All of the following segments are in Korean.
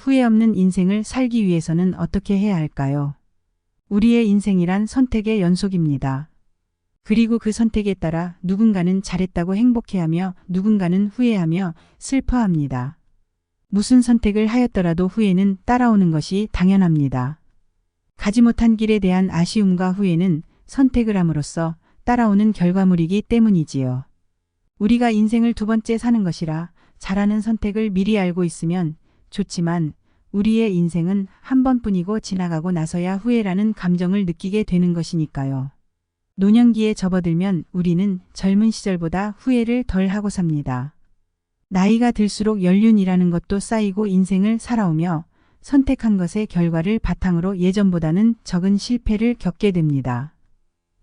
후회 없는 인생을 살기 위해서는 어떻게 해야 할까요? 우리의 인생이란 선택의 연속입니다. 그리고 그 선택에 따라 누군가는 잘했다고 행복해하며 누군가는 후회하며 슬퍼합니다. 무슨 선택을 하였더라도 후회는 따라오는 것이 당연합니다. 가지 못한 길에 대한 아쉬움과 후회는 선택을 함으로써 따라오는 결과물이기 때문이지요. 우리가 인생을 두 번째 사는 것이라 잘하는 선택을 미리 알고 있으면 좋지만 우리의 인생은 한 번뿐이고 지나가고 나서야 후회라는 감정을 느끼게 되는 것이니까요. 노년기에 접어들면 우리는 젊은 시절보다 후회를 덜 하고 삽니다. 나이가 들수록 연륜이라는 것도 쌓이고 인생을 살아오며 선택한 것의 결과를 바탕으로 예전보다는 적은 실패를 겪게 됩니다.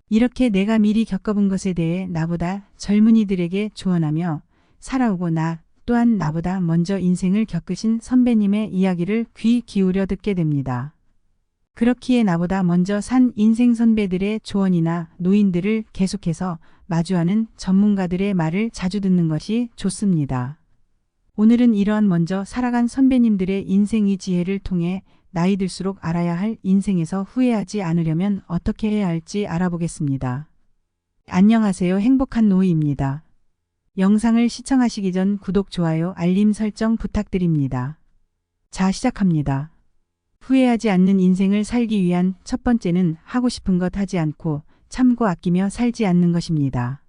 이렇게 내가 미리 겪어본 것에 대해 나보다 젊은이들에게 조언하며 살아오고 나 또한 나보다 먼저 인생을 겪으신 선배님의 이야기를 귀 기울여 듣게 됩니다. 그렇기에 나보다 먼저 산 인생 선배들의 조언이나 노인들을 계속해서 마주하는 전문가들의 말을 자주 듣는 것이 좋습니다. 오늘은 이러한 먼저 살아간 선배님들의 인생의 지혜를 통해 나이 들수록 알아야 할 인생에서 후회하지 않으려면 어떻게 해야 할지 알아보겠습니다. 안녕하세요. 행복한 노이입니다. 영상을 시청하시기 전 구독, 좋아요, 알림 설정 부탁드립니다. 자, 시작합니다. 후회하지 않는 인생을 살기 위한 첫 번째는 하고 싶은 것 하지 않고 참고 아끼며 살지 않는 것입니다.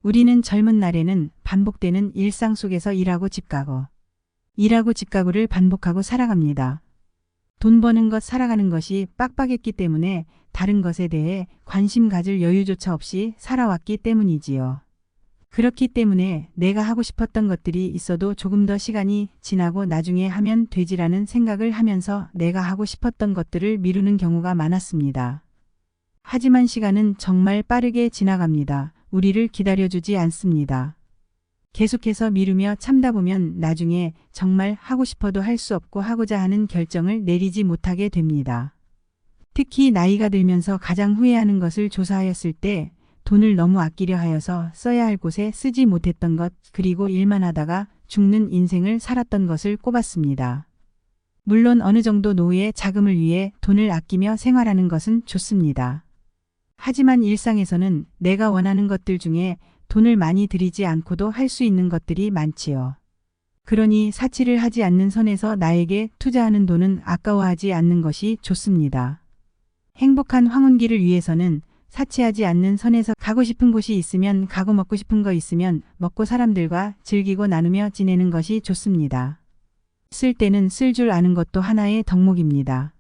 우리는 젊은 날에는 반복되는 일상 속에서 일하고 집 가고 일하고 집 가고를 반복하고 살아갑니다. 돈 버는 것 살아가는 것이 빡빡했기 때문에 다른 것에 대해 관심 가질 여유조차 없이 살아왔기 때문이지요. 그렇기 때문에 내가 하고 싶었던 것들이 있어도 조금 더 시간이 지나고 나중에 하면 되지라는 생각을 하면서 내가 하고 싶었던 것들을 미루는 경우가 많았습니다. 하지만 시간은 정말 빠르게 지나갑니다. 우리를 기다려주지 않습니다. 계속해서 미루며 참다 보면 나중에 정말 하고 싶어도 할 수 없고 하고자 하는 결정을 내리지 못하게 됩니다. 특히 나이가 들면서 가장 후회하는 것을 조사하였을 때 돈을 너무 아끼려 하여서 써야 할 곳에 쓰지 못했던 것, 그리고 일만 하다가 죽는 인생을 살았던 것을 꼽았습니다. 물론 어느 정도 노후의 자금을 위해 돈을 아끼며 생활하는 것은 좋습니다. 하지만 일상에서는 내가 원하는 것들 중에 돈을 많이 들이지 않고도 할 수 있는 것들이 많지요. 그러니 사치를 하지 않는 선에서 나에게 투자하는 돈은 아까워하지 않는 것이 좋습니다. 행복한 황혼기를 위해서는 사치하지 않는 선에서 가고 싶은 곳이 있으면 가고 먹고 싶은 거 있으면 먹고 사람들과 즐기고 나누며 지내는 것이 좋습니다. 쓸 때는 쓸 줄 아는 것도 하나의 덕목입니다.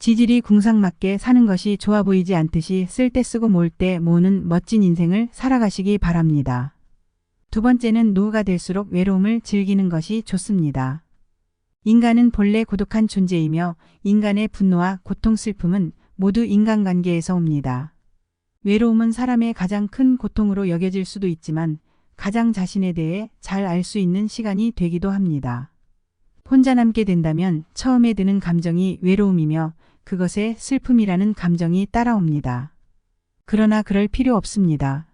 지질이 궁상맞게 사는 것이 좋아 보이지 않듯이 쓸 때 쓰고 모을 때 모으는 멋진 인생을 살아가시기 바랍니다. 두 번째는 노후가 될수록 외로움을 즐기는 것이 좋습니다. 인간은 본래 고독한 존재이며 인간의 분노와 고통, 슬픔은 모두 인간관계에서 옵니다. 외로움은 사람의 가장 큰 고통으로 여겨질 수도 있지만 가장 자신에 대해 잘 알 수 있는 시간이 되기도 합니다. 혼자 남게 된다면 처음에 드는 감정이 외로움이며 그것에 슬픔이라는 감정이 따라옵니다. 그러나 그럴 필요 없습니다.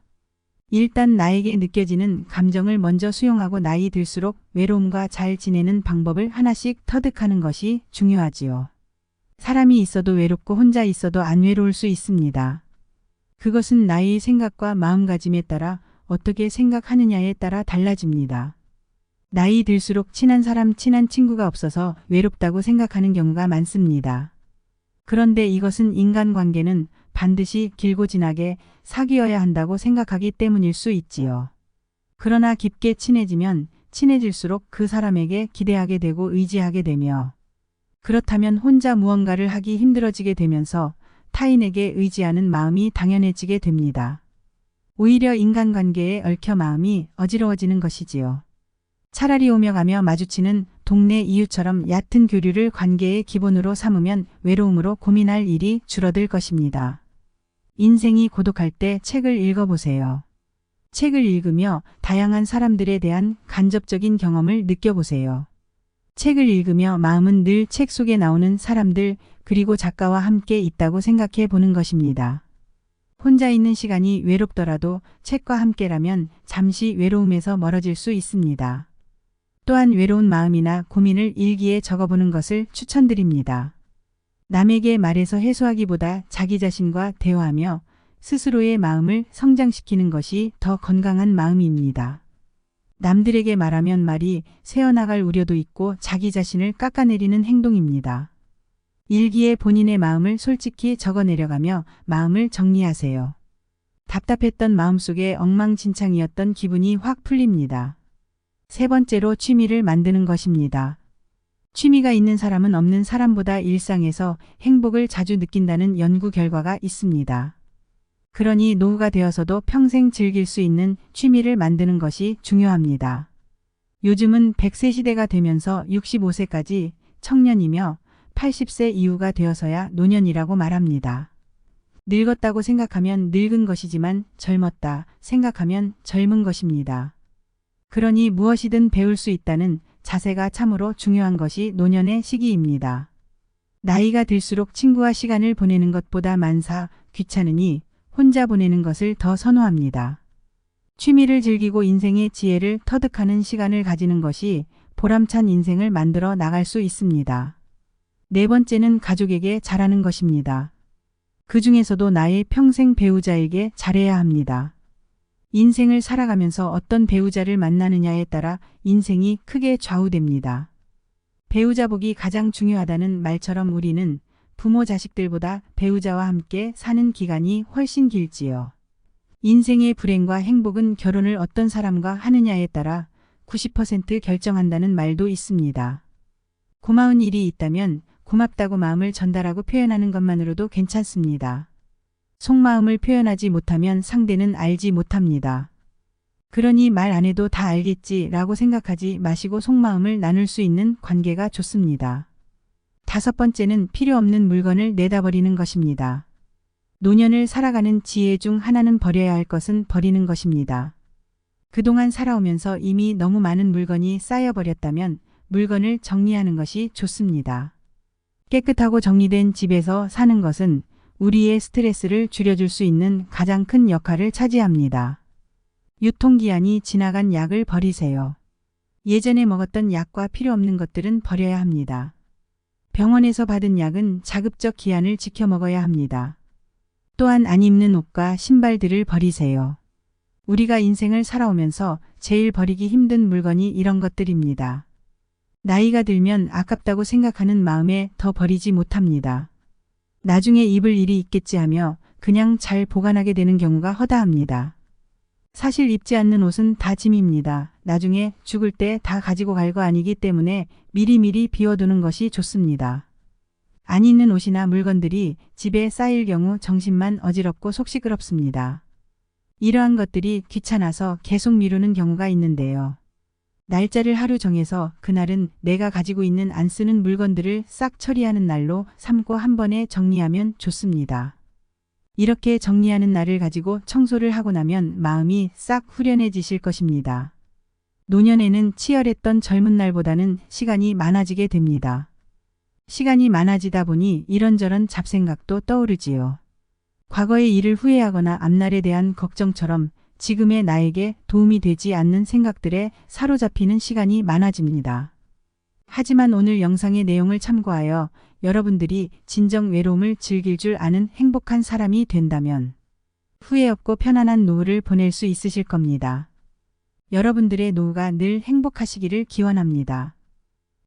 일단 나에게 느껴지는 감정을 먼저 수용하고 나이 들수록 외로움과 잘 지내는 방법을 하나씩 터득하는 것이 중요하지요. 사람이 있어도 외롭고 혼자 있어도 안 외로울 수 있습니다. 그것은 나의 생각과 마음가짐에 따라 어떻게 생각하느냐에 따라 달라집니다. 나이 들수록 친한 사람, 친한 친구가 없어서 외롭다고 생각하는 경우가 많습니다. 그런데 이것은 인간관계는 반드시 길고 진하게 사귀어야 한다고 생각하기 때문일 수 있지요. 그러나 깊게 친해지면 친해질수록 그 사람에게 기대하게 되고 의지하게 되며 그렇다면 혼자 무언가를 하기 힘들어지게 되면서 타인에게 의지하는 마음이 당연해지게 됩니다. 오히려 인간관계에 얽혀 마음이 어지러워지는 것이지요. 차라리 오며 가며 마주치는 동네 이웃처럼 얕은 교류를 관계의 기본으로 삼으면 외로움으로 고민할 일이 줄어들 것입니다. 인생이 고독할 때 책을 읽어보세요. 책을 읽으며 다양한 사람들에 대한 간접적인 경험을 느껴보세요. 책을 읽으며 마음은 늘 책 속에 나오는 사람들 그리고 작가와 함께 있다고 생각해 보는 것입니다. 혼자 있는 시간이 외롭더라도 책과 함께라면 잠시 외로움에서 멀어질 수 있습니다. 또한 외로운 마음이나 고민을 일기에 적어보는 것을 추천드립니다. 남에게 말해서 해소하기보다 자기 자신과 대화하며 스스로의 마음을 성장시키는 것이 더 건강한 마음입니다. 남들에게 말하면 말이 새어나갈 우려도 있고 자기 자신을 깎아내리는 행동입니다. 일기에 본인의 마음을 솔직히 적어내려가며 마음을 정리하세요. 답답했던 마음속에 엉망진창이었던 기분이 확 풀립니다. 세 번째로 취미를 만드는 것입니다. 취미가 있는 사람은 없는 사람보다 일상에서 행복을 자주 느낀다는 연구 결과가 있습니다. 그러니 노후가 되어서도 평생 즐길 수 있는 취미를 만드는 것이 중요합니다. 요즘은 100세 시대가 되면서 65세까지 청년이며 80세 이후가 되어서야 노년이라고 말합니다. 늙었다고 생각하면 늙은 것이지만 젊었다 생각하면 젊은 것입니다. 그러니 무엇이든 배울 수 있다는 자세가 참으로 중요한 것이 노년의 시기입니다. 나이가 들수록 친구와 시간을 보내는 것보다 만사 귀찮으니 혼자 보내는 것을 더 선호합니다. 취미를 즐기고 인생의 지혜를 터득하는 시간을 가지는 것이 보람찬 인생을 만들어 나갈 수 있습니다. 네 번째는 가족에게 잘하는 것입니다. 그 중에서도 나의 평생 배우자에게 잘해야 합니다. 인생을 살아가면서 어떤 배우자를 만나느냐에 따라 인생이 크게 좌우됩니다. 배우자 복이 가장 중요하다는 말처럼 우리는 부모 자식들보다 배우자와 함께 사는 기간이 훨씬 길지요. 인생의 불행과 행복은 결혼을 어떤 사람과 하느냐에 따라 90% 결정한다는 말도 있습니다. 고마운 일이 있다면 고맙다고 마음을 전달하고 표현하는 것만으로도 괜찮습니다. 속마음을 표현하지 못하면 상대는 알지 못합니다. 그러니 말 안 해도 다 알겠지라고 생각하지 마시고 속마음을 나눌 수 있는 관계가 좋습니다. 다섯 번째는 필요 없는 물건을 내다버리는 것입니다. 노년을 살아가는 지혜 중 하나는 버려야 할 것은 버리는 것입니다. 그동안 살아오면서 이미 너무 많은 물건이 쌓여버렸다면 물건을 정리하는 것이 좋습니다. 깨끗하고 정리된 집에서 사는 것은 우리의 스트레스를 줄여줄 수 있는 가장 큰 역할을 차지합니다. 유통기한이 지나간 약을 버리세요. 예전에 먹었던 약과 필요 없는 것들은 버려야 합니다. 병원에서 받은 약은 자급적 기한을 지켜 먹어야 합니다. 또한 안 입는 옷과 신발들을 버리세요. 우리가 인생을 살아오면서 제일 버리기 힘든 물건이 이런 것들입니다. 나이가 들면 아깝다고 생각하는 마음에 더 버리지 못합니다. 나중에 입을 일이 있겠지 하며 그냥 잘 보관하게 되는 경우가 허다합니다. 사실 입지 않는 옷은 다 짐입니다. 나중에 죽을 때 다 가지고 갈 거 아니기 때문에 미리미리 비워두는 것이 좋습니다. 안 입는 옷이나 물건들이 집에 쌓일 경우 정신만 어지럽고 속 시끄럽습니다. 이러한 것들이 귀찮아서 계속 미루는 경우가 있는데요. 날짜를 하루 정해서 그날은 내가 가지고 있는 안 쓰는 물건들을 싹 처리하는 날로 삼고 한 번에 정리하면 좋습니다. 이렇게 정리하는 날을 가지고 청소를 하고 나면 마음이 싹 후련해지실 것입니다. 노년에는 치열했던 젊은 날보다는 시간이 많아지게 됩니다. 시간이 많아지다 보니 이런저런 잡생각도 떠오르지요. 과거의 일을 후회하거나 앞날에 대한 걱정처럼 지금의 나에게 도움이 되지 않는 생각들에 사로잡히는 시간이 많아집니다. 하지만 오늘 영상의 내용을 참고하여 여러분들이 진정 외로움을 즐길 줄 아는 행복한 사람이 된다면 후회 없고 편안한 노후를 보낼 수 있으실 겁니다. 여러분들의 노후가 늘 행복하시기를 기원합니다.